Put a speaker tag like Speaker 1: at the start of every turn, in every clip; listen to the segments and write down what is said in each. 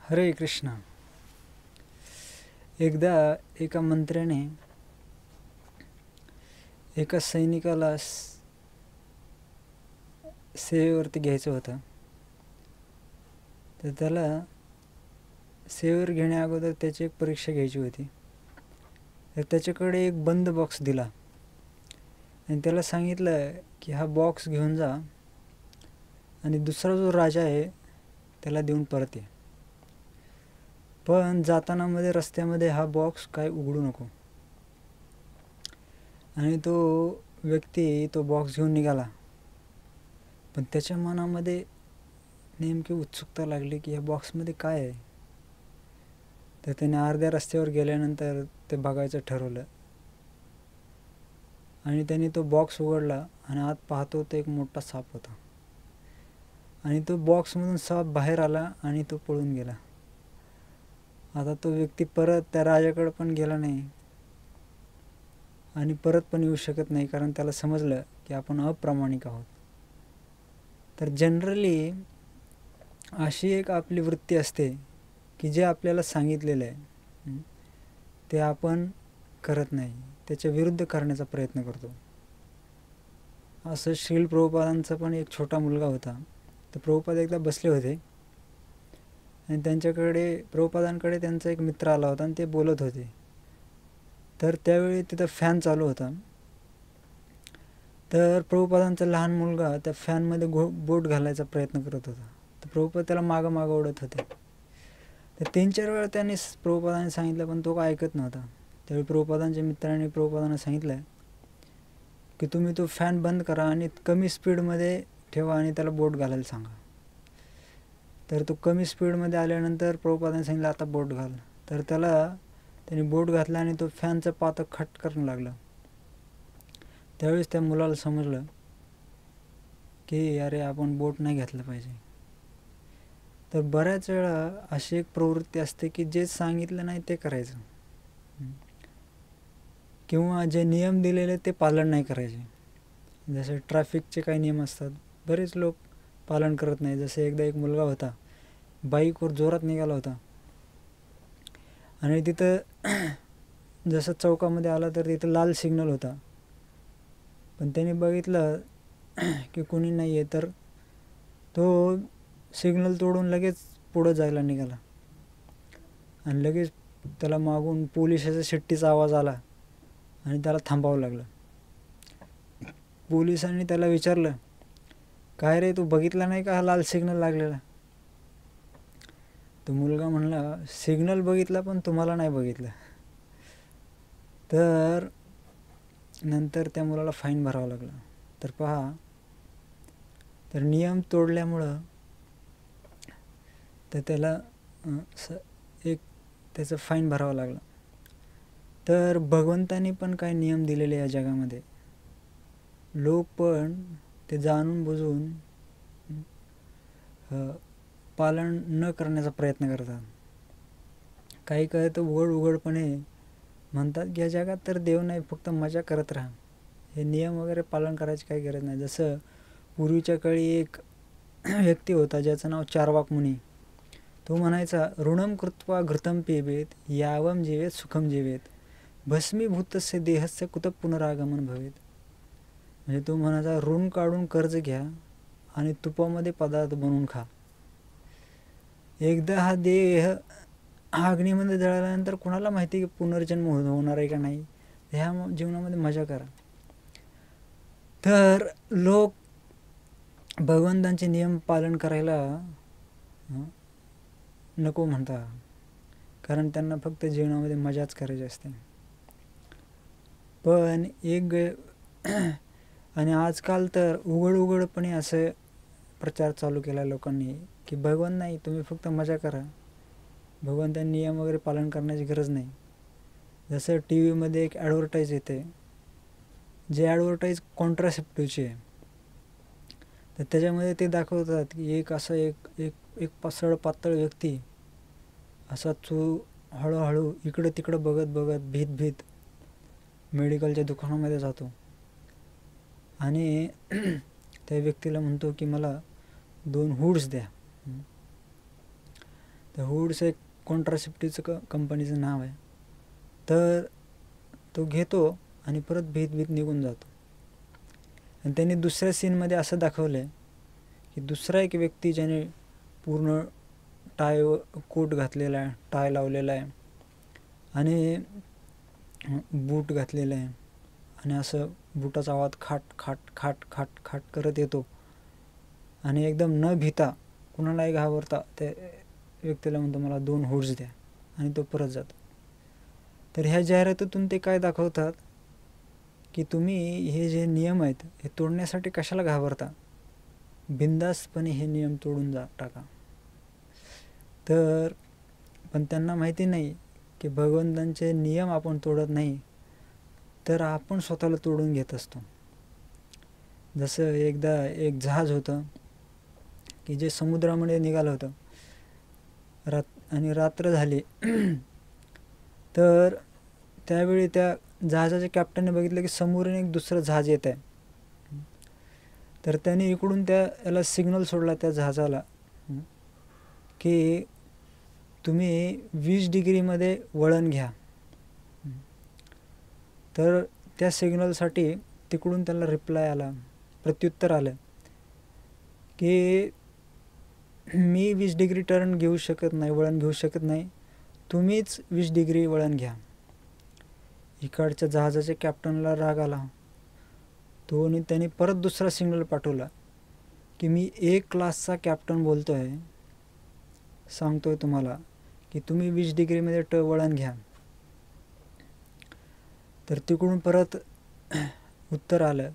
Speaker 1: हरे कृष्ण. एकदा एका मंत्र्याने एका सैनिकाला सेवेवरती घ्यायचं होतं. तर त्याला सेवेवर घेण्या अगोदर त्याची एक परीक्षा घ्यायची होती. तर त्याच्याकडे एक बंद बॉक्स दिला आणि त्याला सांगितलं की हा बॉक्स घेऊन जा आणि दुसरा जो राजा आहे त्याला देऊन परत ये. पण जाताना मध्ये रस्त्यामध्ये हा बॉक्स काय उघडू नको. आणि तो व्यक्ती तो बॉक्स घेऊन निघाला. पण त्याच्या मनामध्ये नेमकी उत्सुकता लागली की या बॉक्समध्ये काय आहे. तर त्याने अर्ध्या रस्त्यावर गेल्यानंतर ते बघायचं ठरवलं आणि त्याने तो बॉक्स उघडला आणि आत पाहतो तो एक मोठा साप होता. आणि तो बॉक्समधून साप बाहेर आला आणि तो पळून गेला. आता तो व्यक्ती परत त्या राजाकडे पण गेला नाही आणि परत पण येऊ शकत नाही, कारण त्याला समजलं की आपण अप्रामाणिक आहोत. तर जनरली अशी एक आपली वृत्ती असते की जे आपल्याला सांगितलेलं आहे ते आपण करत नाही, त्याच्या विरुद्ध करण्याचा प्रयत्न करतो. असं श्रील प्रभुपादांचा पण एक छोटा मुलगा होता. तर प्रभुपाद एकदा बसले होते आणि प्रभुपादांकडे त्यांचा एक मित्र आला होता आणि ते बोलत होते. तर त्यावेळी तिथं फॅन चालू होता. तर प्रभुपादांचा लहान मुलगा त्या फॅनमध्ये बोट घालायचा प्रयत्न करत होता. तर प्रभुपाद त्याला मागं ओढत होते. तर 3-4 वेळा त्यांनी प्रभुपादांनी सांगितलं पण तो काय ऐकत नव्हता. त्यावेळी प्रभुपादांच्या मित्रांनी प्रभुपादांना सांगितलं की तुम्ही तो फॅन बंद करा आणि कमी स्पीडमध्ये ठेवा आणि त्याला बोट घालायला सांगा. तर तो कमी स्पीडमध्ये आल्यानंतर प्रभुपादांनी सांगितलं आता बोट घाल. तर त्याने बोट घातला आणि तो फॅनचं पातं खट करून लागलं. त्यावेळेस त्या मुलाला समजलं की अरे आपण बोट नाही घातलं पाहिजे. तर बऱ्याच वेळा अशी एक प्रवृत्ती असते की जे सांगितलं नाही ते करायचं किंवा जे नियम दिलेले ते पालन नाही करायचे. जसे ट्रॅफिकचे काही नियम असतात, बरेच लोक पालन करत नाही. जसे एकदा एक मुलगा होता, बाईकवर जोरात निघाला होता आणि तिथं जसं चौकामध्ये आला तर तिथं लाल सिग्नल होता. पण त्याने बघितलं की कोणी नाही आहे, तर तो सिग्नल तोडून लगेच पुढं जायला निघाला आणि लगेच त्याला मागून पोलिसाच्या शिट्टीचा आवाज आला आणि त्याला थांबावं लागलं. पोलिसांनी त्याला विचारलं, काय रे तू बघितला नाही का हा लाल सिग्नल लागलेला. तो मुलगा म्हणला, सिग्नल बघितला पण तुम्हाला नाही बघितलं. तर नंतर त्या मुलाला फाईन भरावं लागलं. तर पहा, तर नियम तोडल्यामुळं तर त्याला त्याचं फाईन भरावं लागलं. तर भगवंतानी पण काय नियम दिलेले या जगामध्ये, लोक पण ते जाणून बुजून पालन न करण्याचा प्रयत्न करतात. काही तर उघडपणे म्हणतात की या जगात तर देव नाही, फक्त मजा करत राहा, हे नियम वगैरे पालन करायची काही गरज नाही. जसं पूर्वीच्या काळी एक व्यक्ती होता ज्याचं नाव चार्वाक मुनी. तो म्हणायचा, ऋणम कृत्वा घृतम पिबेत यावम जीवेत सुखम जीवेत भस्मीभूतस्य देहस्य कुत पुनरागमन भवेत. म्हणजे तो म्हणायचा, ऋण काढून कर्ज घ्या आणि तुपामध्ये पदार्थ बनवून खा. एकदा हा देह अग्नीमध्ये जळाल्यानंतर कुणाला माहिती की पुनर्जन्म होणार आहे का नाही. ह्या जीवनामध्ये मजा करा. तर लोक भगवंतांचे नियम पालन करायला नको म्हणतात, कारण त्यांना फक्त जीवनामध्ये मजाच करायची असते. पण आणि आजकाल तर उघडपणे असं प्रचार चालू केला लोकांनी की भगवान नाही, तुम्ही फक्त मजा करा, भगवंतांनी नियम वगैरे पालन करण्याची गरज नाही. जसं टी व्हीमध्ये एक ॲडव्हर्टाईज येते, जे ॲडव्हर्टाईज कॉन्ट्रासेप्टिव्हची आहे. तर त्याच्यामध्ये ते दाखवतात की एक असं एक पातळ व्यक्ती असा हळूहळू इकडं तिकडं बघत भीत मेडिकलच्या दुकानामध्ये जातो आणि त्या व्यक्तीला म्हणतो की मला 2 हुड्स द्या. तर हुड्स एक कॉन्ट्रासेप्टिव्हचं कंपनीचं नाव आहे. तर तो घेतो आणि परत भीत निघून जातो. आणि त्यांनी दुसऱ्या सीनमध्ये असं दाखवलं आहे की दुसरा एक व्यक्ती ज्याने पूर्ण कोट घातलेला आहे, टाय लावलेला आहे आणि बूट घातलेला आहे आणि असं बुटाचा आवाज खाट खाट खाट खाट खाट करत येतो आणि एकदम न भीता कुणालाही घाबरता त्या व्यक्तीला म्हणतो मला 2 हुड्स द्या आणि तो परत जातो. तर ह्या जाहिरातीतून ते काय दाखवतात की तुम्ही हे जे नियम आहेत हे तोडण्यासाठी कशाला घाबरता, बिनधास्तपणे हे नियम तोडून टाका. तर पण त्यांना माहिती नाही की भगवंतांचे नियम आपण तोडत नाही तर आपण स्वतःला तोडून घेत असतो. जसं एकदा एक जहाज होतं की जे समुद्रामध्ये निघालं होतं आणि रात्र झाली. तर त्यावेळी त्या जहाजाच्या कॅप्टनने बघितलं की समोरून एक दुसरं जहाज येत आहे. तर त्याने इकडून याला सिग्नल सोडला त्या जहाजाला की तुम्ही 20 डिग्रीमध्ये वळण घ्या. तर त्या सिग्नलसाठी तिकडून त्याला रिप्लाय आला, प्रत्युत्तर आलं की मी 20 डिग्री टर्न घेऊ शकत नाही, वळण घेऊ शकत नाही, तुम्हीच 20 डिग्री वळण घ्या. इकडच्या जहाजाच्या कॅप्टनला राग आला. त्याने परत दुसरा सिग्नल पाठवला की मी A क्लासचा कॅप्टन बोलतोय, सांगतोय तुम्हाला की तुम्ही 20 डिग्रीमध्ये वळण घ्या. तर तिकडून परत उत्तर आलं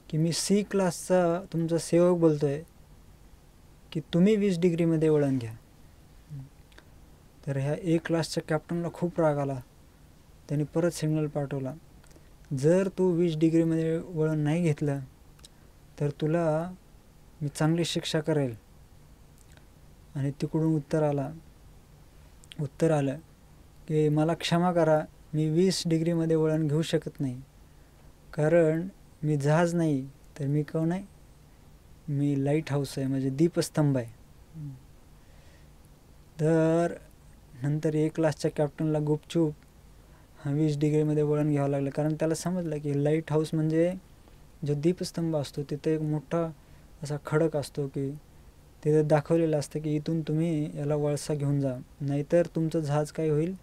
Speaker 1: की मी C क्लासचा तुमचा सेवक बोलतोय की तुम्ही 20 डिग्रीमध्ये वळण घ्या. तर ह्या A क्लासच्या कॅप्टनला खूप राग आला. त्याने परत सिग्नल पाठवला, जर तू 20 डिग्रीमध्ये वळण नाही घेतलं तर तुला मी चांगली शिक्षा करेल. आणि तिकडून उत्तर आलं की मला क्षमा करा, मी 20 डिग्रीमध्ये वळण घेऊ शकत नाही, कारण मी जहाज नाही तर मी कोण आहे, मी लाईट हाऊस आहे, म्हणजे दीपस्तंभ आहे. तर नंतर A क्लासच्या कॅप्टनला गुपचूप 20 डिग्रीमध्ये वळण घ्यावं लागलं, कारण त्याला समजलं की लाईट हाऊस म्हणजे जो दीपस्तंभ असतो तिथे एक मोठा असा खडक असतो की तिथे दाखवलेलं असतं की इथून तुम्ही याला वळसा घेऊन जा, नाहीतर तुमचं जहाज काय होईल,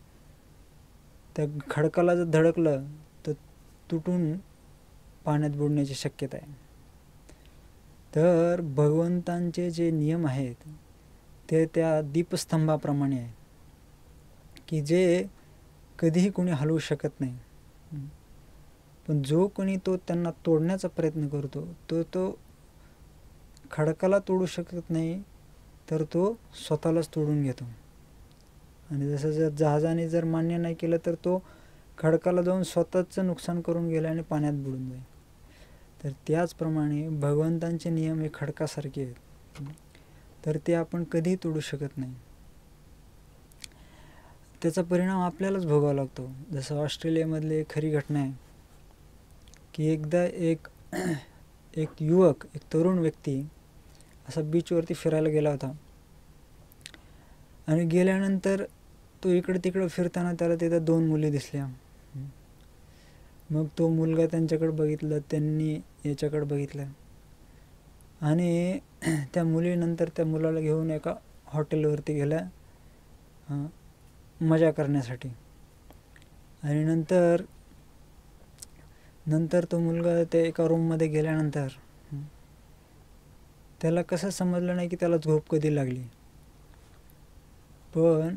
Speaker 1: त्या खडकाला जर धडकलं तर तुटून पाण्यात बुडण्याची शक्यता आहे. तर भगवंतांचे जे नियम आहेत ते त्या दीपस्तंभाप्रमाणे आहे की जे कधीही कोणी हलवू शकत नाही. पण जो कोणी त्यांना तोडण्याचा प्रयत्न करतो तो खडकाला तोडू शकत नाही, तर तो स्वतःलाच तोडून घेतो. आणि जसं जर जहाजाने जर मान्य नाही केलं तर तो खडकाला जाऊन स्वतःचं नुकसान करून गेला आणि पाण्यात बुडून जाईल. तर त्याचप्रमाणे भगवंतांचे नियम हे खडकासारखे आहेत, तर ते आपण कधीही तोडू शकत नाही. त्याचा परिणाम आपल्यालाच भोगावा लागतो. जसं ऑस्ट्रेलियामधली एक खरी घटना आहे की एकदा एक युवक, एक तरुण व्यक्ती असा बीचवरती फिरायला गेला होता आणि गेल्यानंतर तो इकडे तिकडे फिरताना त्याला तिथं 2 मुली दिसल्या. मग तो मुलगा त्यांच्याकडे बघितलं, त्यांनी याच्याकडे बघितलं आणि त्या मुलीनंतर त्या मुलाला घेऊन एका हॉटेलवरती गेल्या मजा करण्यासाठी. आणि नंतर तो मुलगा त्या एका रूममध्ये गेल्यानंतर त्याला कसं समजलं नाही की त्याला झोप कधी लागली. पण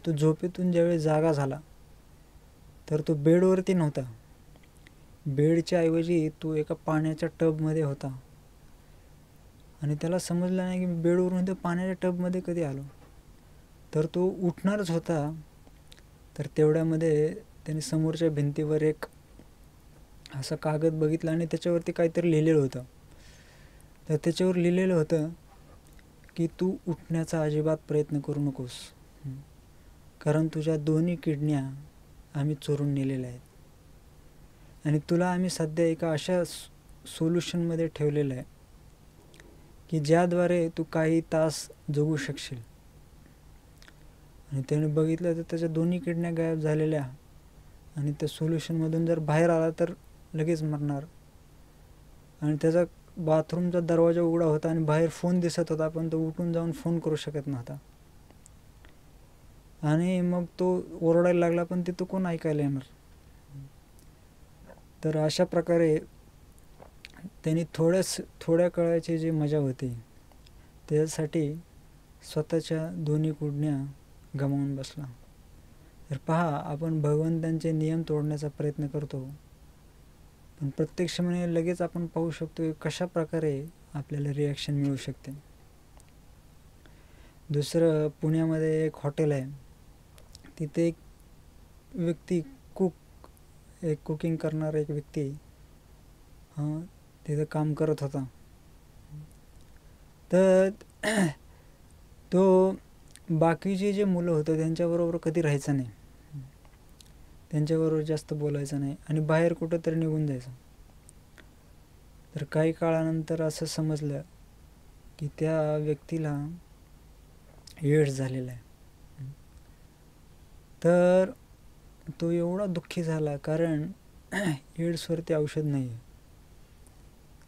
Speaker 1: तो झोपेतून ज्यावेळी जागा झाला तर तो बेडवरती नव्हता, बेडच्या ऐवजी तो एका पाण्याच्या टबमध्ये होता. आणि त्याला समजलं नाही की बेडवरून तो पाण्याच्या टबमध्ये कधी आलो. तर तो उठणारच होता, तर तेवढ्यामध्ये त्याने समोरच्या भिंतीवर एक असा कागद बघितला आणि त्याच्यावरती काहीतरी लिहिलेलं होतं. तर त्याच्यावर लिहिलेलं होतं की तू उठण्याचा अजिबात प्रयत्न करू नकोस, कारण तुझ्या दोन्ही किडन्या आम्ही चोरून नेलेल्या आहेत आणि तुला आम्ही सध्या एका अशा सोल्युशनमध्ये ठेवलेलं आहे की ज्याद्वारे तू काही तास जगू शकशील. आणि त्याने बघितलं तर त्याच्या दोन्ही किडन्या गायब झालेल्या, आणि त्या सोल्युशनमधून जर बाहेर आला तर लगेच मरणार. आणि त्याचा बाथरूमचा दरवाजा उघडा होता आणि बाहेर फोन दिसत होता, पण तो उठून जाऊन फोन करू शकत नव्हता. आणि मग तो ओरडायला लागला, पण तिथं कोण ऐकायला येणार. तर अशा प्रकारे त्यांनी थोड्या काळाची जी मजा होती त्याच्यासाठी स्वतःच्या दोन्ही किडन्या गमावून बसला. तर पहा, आपण भगवंतांचे नियम तोडण्याचा प्रयत्न करतो, पण प्रत्यक्षपणे लगेच आपण पाहू शकतो की कशा प्रकारे आपल्याला रिॲक्शन मिळू शकते. दुसरं, पुण्यामध्ये एक हॉटेल आहे. तिथे एक व्यक्ती कुकिंग करणारा एक व्यक्ती तिथं काम करत होता. तर तो बाकीचे जे मुलं होतं त्यांच्याबरोबर कधी राहायचा नाही, त्यांच्याबरोबर जास्त बोलायचं नाही आणि बाहेर कुठं तरी निघून जायचं. तर काही काळानंतर असं समजलं की त्या व्यक्तीला एड्स झालेला आहे. तर तो एवढा दुःखी झाला, कारण एड्सवरती औषध नाही आहे.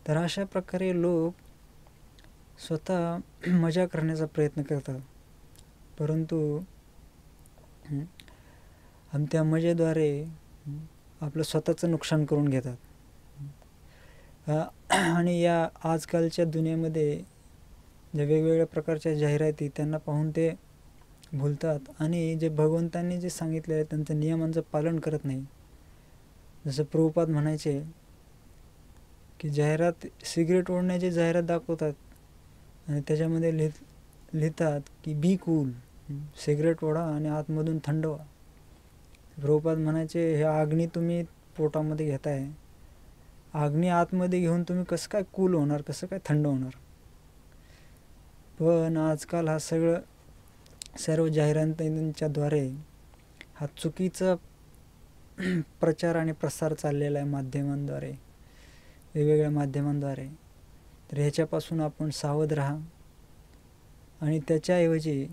Speaker 1: तर अशा प्रकारे लोक स्वतः मजा करण्याचा प्रयत्न करतात, परंतु त्या मजेद्वारे आपलं स्वतःचं नुकसान करून घेतात. आणि या आजकालच्या दुनियेमध्ये ज्या वेगवेगळ्या प्रकारच्या जाहिराती त्यांना पाहून ते भुलतात आणि जे भगवंतांनी जे सांगितले आहे त्यांच्या नियमांचं पालन करत नाही. जसं प्रभुपाद म्हणायचे की सिगरेट ओढण्याची जाहिरात दाखवतात आणि त्याच्यामध्ये लिहितात की बी कूल, सिगरेट ओढा आणि आतमधून थंड व्हा. प्रभुपाद म्हणायचे, हे अग्नी तुम्ही पोटामध्ये घेताय, अग्नी आतमध्ये घेऊन तुम्ही कसं काय कूल होणार, कसं काय थंड होणार. पण आजकाल हा सर्व जाहिरातींच्या द्वारे हा चुकीचा प्रचार आणि प्रसार चाललेला आहे माध्यमांद्वारे, वेगवेगळ्या माध्यमांद्वारे. तर ह्याच्यापासून आपण सावध राहा आणि त्याच्याऐवजी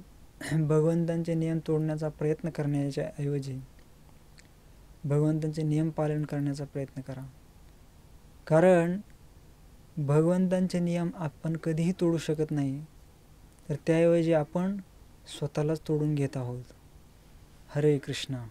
Speaker 1: भगवंतांचे नियम तोडण्याचा प्रयत्न करण्याच्या ऐवजी भगवंतांचे नियम पालन करण्याचा प्रयत्न करा. कारण भगवंतांचे नियम आपण कधीही तोडू शकत नाही, तर त्याऐवजी आपण स्वतःलाच तोडून घेत आहोत. हरे कृष्णा.